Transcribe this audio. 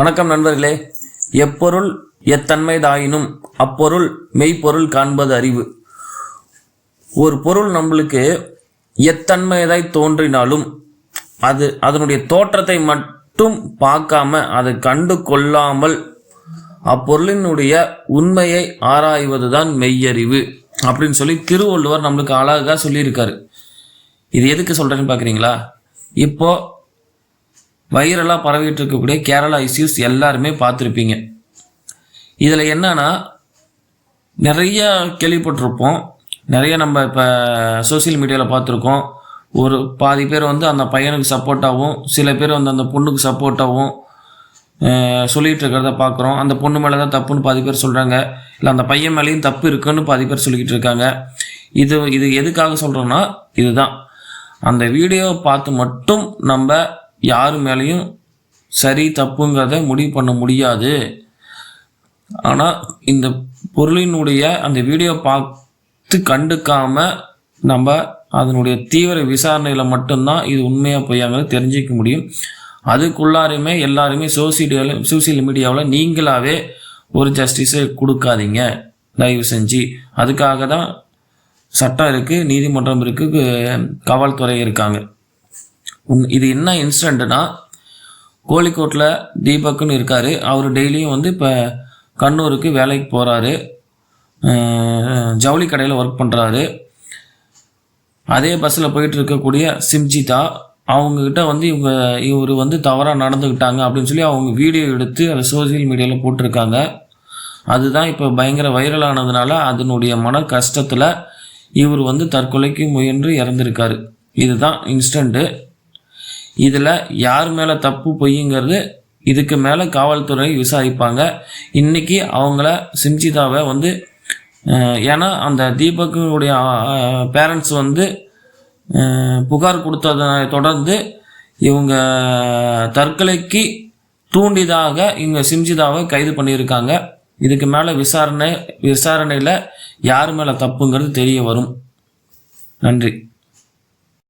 வணக்கம் நண்பர்களே. எப்பொருள் எத்தன்மைதாயினும் அப்பொருள் மெய்ப்பொருள் காண்பது அறிவு. ஒரு பொருள் நம்மளுக்கு எத்தன்மையதாய் தோன்றினாலும் அதனுடைய தோற்றத்தை மட்டும் பார்க்காம அதை கண்டு கொள்ளாமல் அப்பொருளினுடைய உண்மையை ஆராய்வதுதான் மெய்யறிவு அப்படின்னு சொல்லி திருவள்ளுவர் நம்மளுக்கு அழகாக சொல்லியிருக்காரு. இது எதுக்கு சொல்கிறேன்னு பார்க்குறீங்களா? இப்போ வைரலாக பரவிட்டு இருக்கக்கூடிய கேரளா இஷ்யூஸ் எல்லாருமே பார்த்துருப்பீங்க. இதில் என்னன்னா நிறைய கேள்விப்பட்டிருப்போம், நிறைய நம்ம இப்போ சோசியல் மீடியாவில் பார்த்துருக்கோம். ஒரு பாதி பேர் அந்த பையனுக்கு சப்போர்ட்டாகவும், சில பேர் அந்த பொண்ணுக்கு சப்போர்ட்டாகவும் சொல்லிகிட்டு இருக்கிறத பார்க்குறோம். அந்த பொண்ணு மேலே தான் தப்புன்னு பாதி பேர் சொல்கிறாங்க, இல்லை அந்த பையன் மேலேயும் தப்பு இருக்குன்னு பாதி பேர் சொல்லிக்கிட்டு இருக்காங்க. இது எதுக்காக சொல்கிறோன்னா, இதுதான் அந்த வீடியோவை பார்த்து மட்டும் நம்ம யாரு மேலேயும் சரி தப்புங்கிறத முடிவு பண்ண முடியாது. ஆனால் இந்த பொருளினுடைய அந்த வீடியோ பார்த்து கண்டுக்காம நம்ம அதனுடைய தீவிர விசாரணையில் மட்டும்தான் இது உண்மையாக பொய்யாங்கிறது தெரிஞ்சிக்க முடியும். அதுக்குள்ளாருமே எல்லாருமே சோசியல் மீடியாவில் நீங்களாகவே ஒரு ஜஸ்டிஸை கொடுக்காதீங்க தயவு செஞ்சு. அதுக்காக தான் சட்டம் இருக்குது, நீதிமன்றம் இருக்குது, காவல்துறை இருக்காங்க. இது என்ன இன்சிடெண்ட்னா, கோழிக்கோட்டில் தீபக்னு இருக்கார். அவர் டெய்லியும் இப்போ கண்ணூருக்கு வேலைக்கு போகிறாரு, ஜவுளி கடையில் ஒர்க் பண்ணுறாரு. அதே பஸ்ஸில் போயிட்டு இருக்கக்கூடிய சிம்ஜிதா அவங்கக்கிட்ட இவர் தவறாக நடந்துக்கிட்டாங்க அப்படின்னு சொல்லி அவங்க வீடியோ எடுத்து அதை சோசியல் மீடியாவில் போட்டிருக்காங்க. அதுதான் இப்போ பயங்கர வைரலானதுனால அதனுடைய மன கஷ்டத்தில் இவர் தற்கொலைக்கு முயன்று இறந்துருக்காரு. இதுதான் இன்சிடெண்ட்டு. இதில் யார் மேலே தப்பு பொய்யுங்கிறது இதுக்கு மேலே காவல்துறை விசாரிப்பாங்க. இன்றைக்கி அவங்கள சிம்ஜிதாவை ஏன்னா அந்த தீபக்குடைய பேரண்ட்ஸ் புகார் கொடுத்ததை தொடர்ந்து இவங்க தற்கொலைக்கு தூண்டிதாக இவங்க சிம்ஜிதாவை கைது பண்ணியிருக்காங்க. இதுக்கு மேலே விசாரணையில் யார் மேலே தப்புங்கிறது தெரிய வரும். நன்றி.